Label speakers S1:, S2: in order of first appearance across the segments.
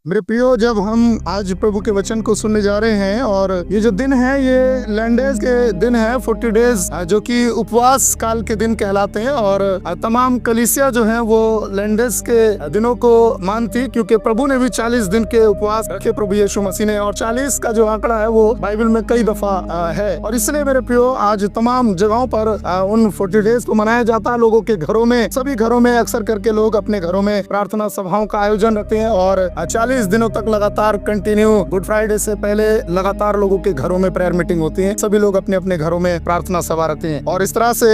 S1: मेरे प्रियो, जब हम आज प्रभु के वचन को सुनने जा रहे हैं और ये जो दिन है ये लैंडेज के दिन है, 40 डेज, जो कि उपवास काल के दिन कहलाते हैं। और तमाम कलीसिया जो है वो लैंडेज के दिनों को मानती, क्योंकि प्रभु ने भी 40 दिन के उपवास रखे, प्रभु यीशु मसीह ने। और 40 का जो आंकड़ा है वो बाइबल में कई दफा है। और इसलिए मेरे प्रियो, आज तमाम जगहों पर उन 40 डेज को मनाया जाता है। लोगों के घरों में, सभी घरों में अक्सर करके लोग अपने घरों में प्रार्थना सभाओं का आयोजन रखते हैं और 40 दिनों तक लगातार कंटिन्यू, गुड फ्राइडे से पहले लगातार लोगों के घरों में प्रेयर मीटिंग होती है। सभी लोग अपने अपने घरों में प्रार्थना सभा रखते हैं और इस तरह से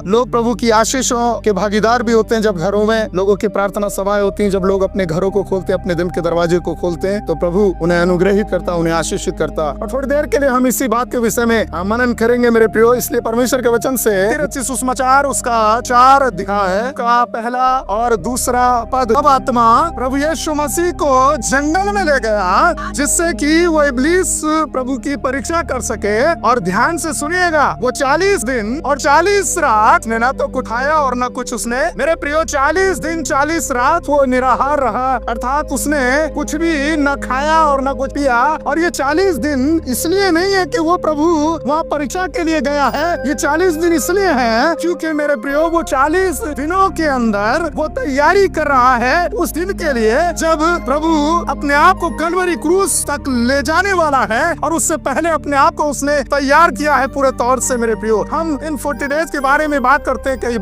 S1: लोग प्रभु की आशीषों के भागीदार भी होते हैं। जब घरों में लोगों की प्रार्थना सभाएं होती हैं, जब लोग अपने घरों को खोलते हैं, अपने दिल के दरवाजे को खोलते हैं, तो प्रभु उन्हें अनुग्रहित करता, उन्हें आशीषित करता। और थोड़ी देर के लिए हम इसी बात के विषय में मनन करेंगे मेरे प्रियो। इसलिए परमेश्वर के वचन से सुसमाचार उसका 4 अध्याय है का पहला और दूसरा पद। अब आत्मा प्रभु यीशु मसीह को जंगल में ले गया, जिससे कि वो इब्लीस प्रभु की परीक्षा कर सके। और ध्यान से सुनिएगा, वो 40 दिन और 40 रात ने ना तो कुछ खाया और ना कुछ उसने, मेरे प्रियो, 40 दिन 40 रात वो निराहार रहा, अर्थात उसने कुछ भी न खाया और न कुछ पिया। और ये 40 दिन इसलिए नहीं है कि वो प्रभु वहाँ परीक्षा के लिए गया है, ये 40 दिन इसलिए है क्योंकि मेरे प्रियो, वो 40 दिनों के अंदर वो तैयारी कर रहा है उस दिन के लिए जब प्रभु अपने आप को कलवरी क्रूस तक ले जाने वाला है। और उससे पहले अपने आप को उसने तैयार किया है पूरे तौर से। मेरे प्रियो, हम इन 40 डेज के बारे में बात करते हैं कई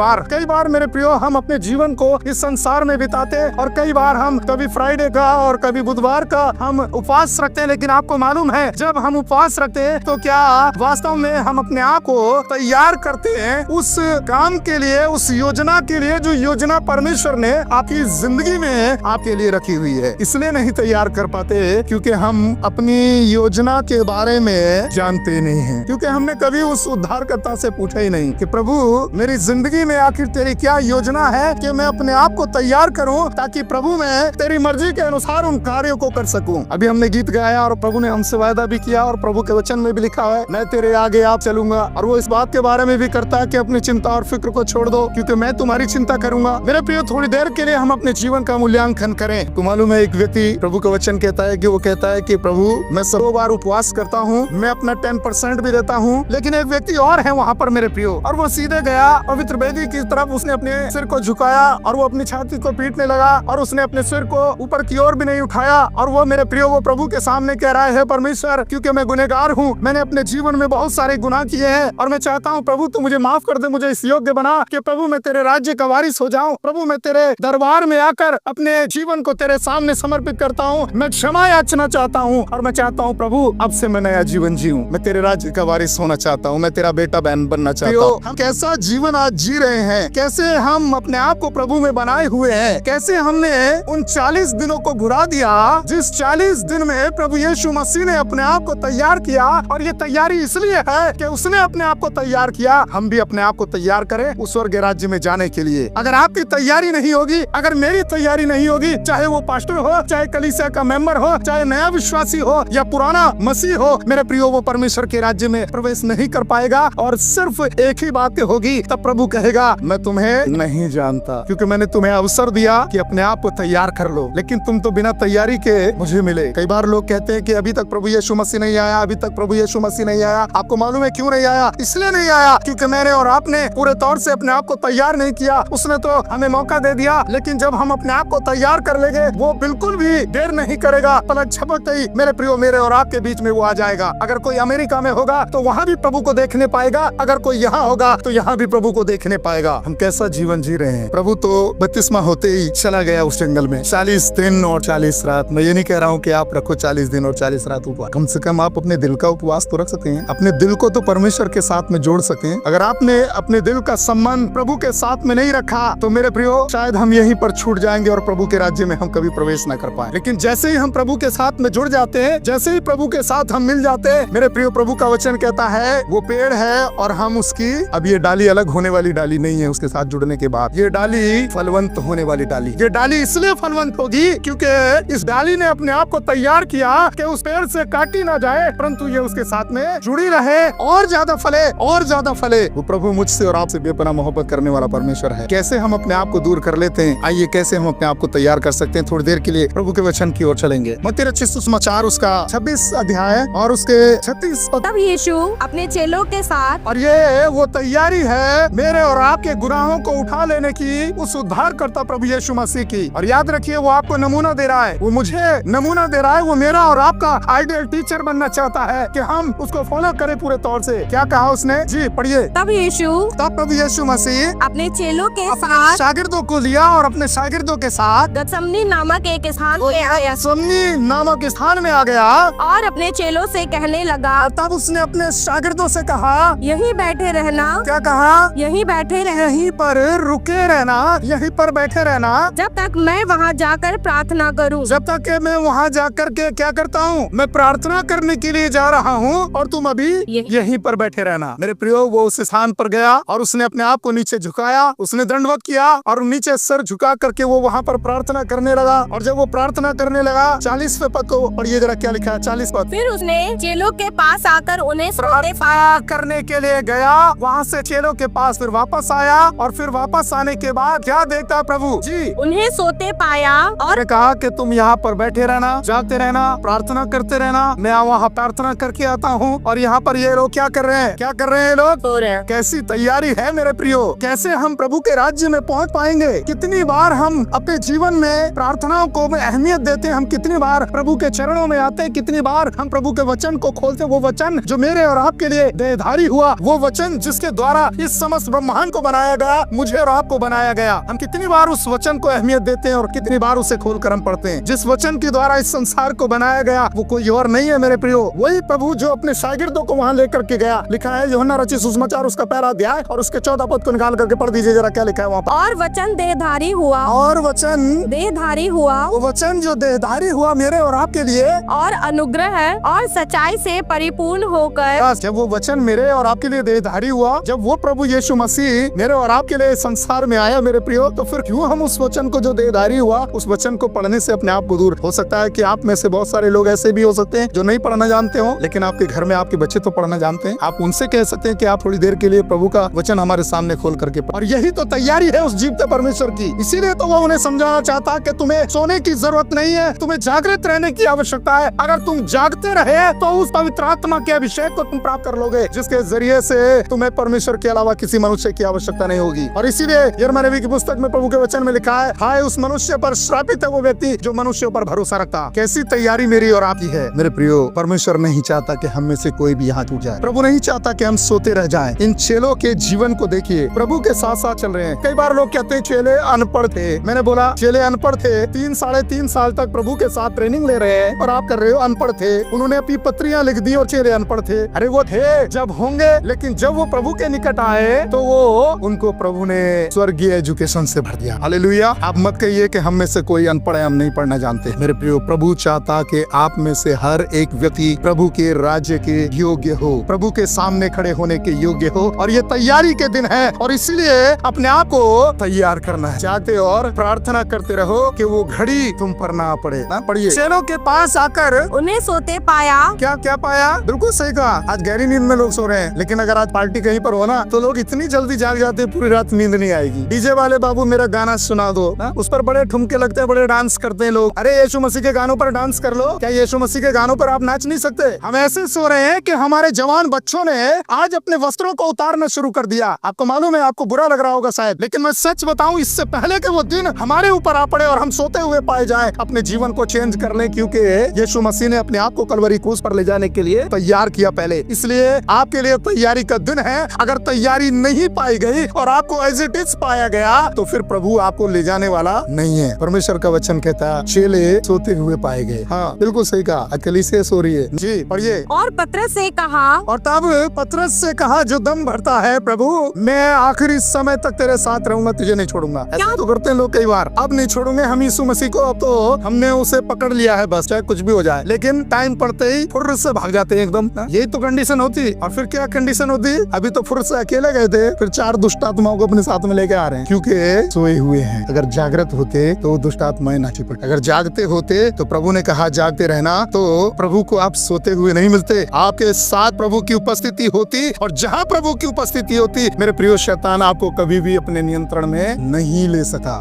S1: बार मेरे प्रियो, हम अपने जीवन को इस संसार में बिताते हैं और कई बार हम कभी फ्राइडे का और कभी बुधवार का हम उपवास रखते हैं। लेकिन आपको मालूम है, जब हम उपवास रखते हैं तो क्या वास्तव में हम अपने आप को तैयार करते हैं उस काम के लिए, उस योजना के लिए जो योजना परमेश्वर ने आपकी जिंदगी में आपके लिए रखी हुई है। इसलिए नहीं तैयार कर पाते क्योंकि हम अपनी योजना के बारे में जानते नहीं हैं, क्योंकि हमने कभी उस उद्धारकर्ता से पूछा ही नहीं कि प्रभु मेरी जिंदगी में आखिर तेरी क्या योजना है कि मैं अपने आप को तैयार करूं ताकि प्रभु मैं तेरी मर्जी के अनुसार उन कार्यों को कर सकूं। अभी हमने गीत गाया और प्रभु ने हमसे वायदा भी किया और प्रभु के वचन में भी लिखा है, मैं तेरे आगे आप चलूंगा। और वो इस बात के बारे में भी करता है कि अपनी चिंता और फिक्र को छोड़ दो क्योंकि मैं तुम्हारी चिंता करूंगा। मेरे प्रियो, थोड़ी देर के लिए हम अपने जीवन का मूल्यांकन करें। तो मालूम है, एक व्यक्ति प्रभु का वचन कहता है कि वो कहता है कि प्रभु मैं 100 बार उपवास करता हूँ, मैं अपना 10% भी देता हूँ। लेकिन एक व्यक्ति और है वहाँ पर मेरे प्रियो, और वो सीधे गया पवित्र वेदी की तरफ, उसने अपने सिर को झुकाया और वो अपनी छाती को पीटने लगा और उसने अपने सिर को ऊपर की ओर भी नहीं उठाया। और वो मेरे प्रियो, वो प्रभु के सामने कह रहा है, परमेश्वर क्योंकि मैं गुनहगार हूँ, मैंने अपने जीवन में बहुत सारे गुनाह किए हैं और मैं चाहता हूँ प्रभु तू मुझे माफ कर दे, मुझे इस योग्य बना कि प्रभु मैं तेरे राज्य का वारिस हो जाऊं। प्रभु मैं तेरे दरबार में आकर अपने जीवन को तेरे सामने समर्पित करता हूँ, मैं क्षमा याचना चाहता हूँ और मैं चाहता हूँ प्रभु अब से मैं नया जीवन जीऊं, मैं तेरे राज्य का वारिस होना चाहता हूँ, मैं तेरा बेटा बहन बनना चाहता हूँ। हम कैसा जीवन आज जी रहे हैं, कैसे हम अपने आप को प्रभु में बनाए हुए हैं, कैसे हमने उन 40 दिनों को भुला दिया जिस 40 दिन में प्रभु यीशु मसीह ने अपने आप को तैयार किया। और ये तैयारी इसलिए है कि उसने अपने आप को तैयार किया, हम भी अपने आप को तैयार करें उस स्वर्ग राज्य में जाने के लिए। अगर आपकी तैयारी नहीं होगी, अगर मेरी तैयारी नहीं होगी, चाहे वो पास्टर हो, चाहे कलीसिया का मेंबर हो, चाहे नया विश्वासी हो या पुराना मसीह हो, मेरे प्रियो, वो परमेश्वर के राज्य में प्रवेश नहीं कर पाएगा। और सिर्फ एक ही बात होगी, तब प्रभु कहेगा मैं तुम्हें नहीं जानता, क्योंकि मैंने तुम्हें अवसर दिया कि अपने आप को तैयार कर लो, लेकिन तुम तो बिना तैयारी के मुझे मिले। कई बार लोग कहते हैं कि अभी तक प्रभु यीशु मसीह नहीं आया, अभी तक प्रभु यीशु मसीह नहीं आया। आपको मालूम है क्यों नहीं आया? इसलिए नहीं आया क्योंकि मैंने और आपने पूरे तौर से अपने आप को तैयार नहीं किया। उसने तो हमें मौका दे दिया, लेकिन जब हम अपने आप को तैयार कर लेंगे, वो बिल्कुल भी देर नहीं करेगा, पलक झपकते ही मेरे प्रियो, मेरे और आपके बीच में वो आ जाएगा। अगर कोई अमेरिका में होगा तो वहाँ भी प्रभु को देखने पाएगा, अगर कोई यहाँ होगा तो यहाँ भी प्रभु को देखने पाएगा। हम कैसा जीवन जी रहे हैं। प्रभु तो बपतिस्मा होते ही चला गया उस जंगल में 40 दिन और 40 रात। मैं ये नहीं कह रहा हूँ कि आप रखो 40 दिन और 40 रात उपवास, कम से कम आप अपने दिल का उपवास तो रख सकते हैं, अपने दिल को तो परमेश्वर के साथ में जोड़ सकते हैं। अगर आपने अपने दिल का संबंध प्रभु के साथ में नहीं रखा तो मेरे प्रियो, शायद हम यहीं पर छूट जाएंगे और प्रभु के राज्य में हम कभी प्रवेश न कर पाए। लेकिन जैसे ही हम प्रभु के साथ में जुड़ जाते हैं, जैसे ही प्रभु के साथ हम मिल जाते हैं, मेरे प्रियो, प्रभु का वचन कहता है वो पेड़ है और हम उसकी, अब ये डाली अलग होने वाली डाली नहीं है, उसके साथ जुड़ने के बाद ये डाली फलवंत होने वाली डाली। ये डाली इसलिए फलवंत होगी क्योंकि इस डाली ने अपने आप को तैयार किया कि उस पेड़ से काटी ना जाए, परंतु ये उसके साथ में जुड़ी रहे और ज्यादा फले और ज्यादा फले। वो प्रभु मुझसे और आपसे बेपनाह मोहब्बत करने वाला परमेश्वर है। कैसे हम अपने आप को दूर कर लेते हैं? आइए कैसे हम अपने आप को तैयार कर सकते हैं। थोड़ी देर के लिए प्रभु के वचन की ओर चलेंगे। मत्ती रचित सुसमाचार उसका 26 अध्याय और उसके 36 पद।
S2: तब यीशु अपने चेलों के साथ,
S1: और ये वो तैयारी है मेरे और आपके गुनाहों को उठा लेने की, उस उद्धार करता प्रभु यीशु मसीह की। और याद रखिए, वो आपको नमूना दे रहा है, वो मुझे नमूना दे रहा है। वो मेरा और आपका आइडियल टीचर बनना चाहता है कि हम उसको फॉलो करें पूरे तौर से। क्या कहा उसने? जी पढ़िए। तब प्रभु यीशु मसीह
S2: अपने चेलों के साथ
S1: शागिर्दों को लिया और अपने शागिर्दों के साथ
S2: गतसमनी नामक एक स्थान में आया
S1: गतसमनी नामक स्थान में आ गया
S2: और अपने चेलों से कहने लगा।
S1: तब उसने अपने शागिर्दों से कहा,
S2: यहीं बैठे रहना।
S1: क्या कहा?
S2: यहीं बैठे रहना,
S1: यहीं पर रुके रहना, यहीं पर बैठे रहना,
S2: जब तक मैं वहाँ जाकर प्रार्थना करूँ।
S1: जब तक कि मैं वहाँ जाकर के क्या करता हूँ, मैं प्रार्थना करने के लिए जा रहा हूँ, और तुम अभी यहीं पर बैठे रहना। मेरे प्रियो, वो उस स्थान पर गया और उसने अपने आप को नीचे झुकाया, उसने दंडवत किया और नीचे सर झुका करके वो वहाँ पर प्रार्थना करने लगा। और जब वो प्रार्थना करने लगा, 40वें पद को पढ़िए जरा, क्या लिखा है 40 पद।
S2: फिर उसने चेलों के पास आकर उन्हें
S1: प्रार्थना करने के लिए गया, वहाँ से चेलों के पास फिर वापस आया, और फिर वापस आने के बाद क्या देखता प्रभु जी?
S2: उन्हें सोते पाया और
S1: कहा कि तुम यहाँ पर बैठे रहना, जागते रहना, प्रार्थना करते रहना। मैं वहाँ प्रार्थना करके आता हूँ, और यहाँ पर ये लोग क्या कर रहे हैं? क्या कर रहे हैं लोग?
S2: सो रहे हैं।
S1: कैसी तैयारी है मेरे प्रियो? कैसे हम प्रभु के राज्य में पहुँच पाएंगे? कितनी बार हम अपने जीवन में प्रार्थनाओं को अहमियत देते हैं, हम कितनी बार प्रभु के चरणों में आते हैं, कितनी बार हम प्रभु के वचन को खोलते हैं। वो वचन जो मेरे और आपके लिए देहधारी हुआ, वो वचन जिसके द्वारा इस समस्त ब्रह्मांड को बनाया गया, मुझे और आपको बनाया गया, हम कितनी बार उस वचन को अहमियत देते हैं और कितनी बार उसे खोलकर हम पढ़ते हैं। जिस वचन के द्वारा इस संसार को बनाया गया वो कोई और नहीं है मेरे प्रियो, वही प्रभु जो अपने शागिर्दों को वहाँ लेकर के गया। लिखा है यूहन्ना रचित सुसमाचार उसका 1 अध्याय और उसके 14 पद को निकाल करके पढ़ दीजिए जरा, क्या लिखा है वहाँ पर?
S2: और वचन देहधारी हुआ,
S1: और वचन
S2: देहधारी हुआ,
S1: वो वचन जो देहधारी हुआ मेरे और आपके लिए,
S2: और अनुग्रह और सच्चाई से परिपूर्ण होकर।
S1: जब वो वचन मेरे और आपके लिए देहधारी हुआ, जब वो प्रभु यीशु मसीह मेरे और आपके लिए संसार में आया मेरे प्रियो, तो फिर क्यों हम उस वचन को जो देहधारी हुआ, उस वचन को पढ़ने से अपने आप को दूर? हो सकता है कि आप में से बहुत सारे लोग ऐसे भी हो सकते हैं जो नहीं पढ़ना जानते हो, लेकिन आपके घर में आपके बच्चे तो पढ़ना जानते हैं। आप उनसे कह सकते हैं कि आप थोड़ी देर के लिए प्रभु का वचन हमारे सामने खोल करके पढ़। और यही तो तैयारी है उस जीवते परमेश्वर की। इसीलिए तो वो उन्हें समझाना चाहता कि तुम्हें सोने की जरूरत नहीं है, तुम्हें जागृत रहने की आवश्यकता है। अगर तुम जागते रहे तो उस पवित्र आत्मा के अभिषेक को तुम प्राप्त कर लोगे, जिसके जरिए से तुम्हें परमेश्वर के अलावा किसी मनुष्य की आवश्यकता नहीं होगी। और इसीलिए यिर्मयाह नबी की पुस्तक में प्रभु के वचन में लिखा है, हाय उस मनुष्य पर, श्रापित है वो व्यक्ति जो मनुष्यों पर भरोसा रखता। कैसी तैयारी मेरी और आपकी है मेरे प्रियो। परमेश्वर नहीं चाहता कि हम में से कोई भी यहाँ टूट जाए। प्रभु नहीं चाहता कि हम सोते रह जाएं। इन चेलों के जीवन को देखिए, प्रभु के साथ साथ चल रहे हैं। कई बार लोग कहते हैं चेले अनपढ़ थे। मैंने बोला चेले अनपढ़ थे, 3-3.5 साल तक प्रभु के साथ ट्रेनिंग ले रहे हैं, और आप कर रहे हो अनपढ़ थे। उन्होंने अपनी पत्रियां लिख दी और चेले अनपढ़ थे। अरे वो थे जब होंगे, लेकिन जब वो प्रभु के निकट आए तो वो उनको प्रभु ने स्वर्गीय एजुकेशन से भर दिया। हालेलुया। आप मत कहिए कि हम में से कोई अनपढ़ है, हम नहीं पढ़ना जानते। मेरे प्रियो, प्रभु चाहता कि आप में से हर एक व्यक्ति प्रभु के राज्य के योग्य हो, प्रभु के सामने खड़े होने के योग्य हो। और ये तैयारी के दिन है, और इसलिए अपने आप को तैयार करना है। जागते और प्रार्थना करते रहो कि वो घड़ी तुम पर ना पड़े। ना पढ़िए, चेलों के पास आकर
S2: उन्हें सोते पाया।
S1: क्या क्या पाया? बिल्कुल सही कहा। आज गहरी नींद में लोग सो रहे हैं, लेकिन अगर आज पार्टी कहीं पर हो ना, तो लोग इतनी जल्दी जाग जाते हैं, पूरी रात नींद नहीं आएगी। डीजे वाले बाबू मेरा गाना सुना दो ना, उस पर बड़े ठुमके लगते हैं, बड़े डांस करते हैं लोग। अरे यीशु मसीह के गानों पर डांस कर लो। क्या यीशु मसीह के गानों पर आप नाच नहीं सकते? हम ऐसे सो रहे हैं कि हमारे जवान बच्चों ने आज अपने वस्त्रों को उतारना शुरू कर दिया। आपको मालूम है, आपको बुरा लग रहा होगा शायद, लेकिन मैं सच बताऊं, इससे पहले कि वो दिन हमारे ऊपर आ पड़े और हम सोते हुए पाए जाएं, अपने जीवन को चेंज कर लें, क्योंकि यीशु मसीह ने अपने आप को कलवरी क्रूस पर ले जाने के लिए तैयार किया पहले। इसलिए आपके लिए तैयारी का दिन है। अगर तैयारी नहीं पाई गई और आपको एज इट इज पाया गया, तो फिर प्रभु आपको ले जाने वाला नहीं है। परमेश्वर का वचन कहता है चेले सोते हुए पाए गए। हाँ, बिल्कुल सही कहा। अकेली से सो रही है जी, पढ़िए।
S2: और पतरस से कहा,
S1: और तब पतरस से कहा जो दम भरता है, प्रभु मैं आखिरी समय तक तेरे साथ रहूंगा, तुझे नहीं छोड़ूंगा। ऐसा तो करते हैं लोग कई बार, अब नहीं छोड़ूंगे हम यीशु मसीह को, अब तो हमने उसे पकड़ लिया है, बस चाहे कुछ भी हो जाए। लेकिन टाइम पड़ते ही फुर्र से भाग जाते हैं एकदम। यही तो कंडीशन होती। और फिर क्या कंडीशन होती? अभी तो फुर्र से अकेले गए थे, फिर 4 दुष्ट आत्माओं को अपने साथ में लेके आ रहे हैं, क्योंकि सोए हुए हैं। अगर जागृत होते तो दुष्ट आत्माएं ना चिपट। अगर जागते होते तो प्रभु ने कहा जागते रहना, तो प्रभु को आप सोते हुए नहीं मिलते। आपके साथ प्रभु की उपस्थिति होती, और जहाँ प्रभु की उपस्थिति होती मेरे प्रिय, शैतान आपको कभी भी अपने नियंत्रण में नहीं ले सका।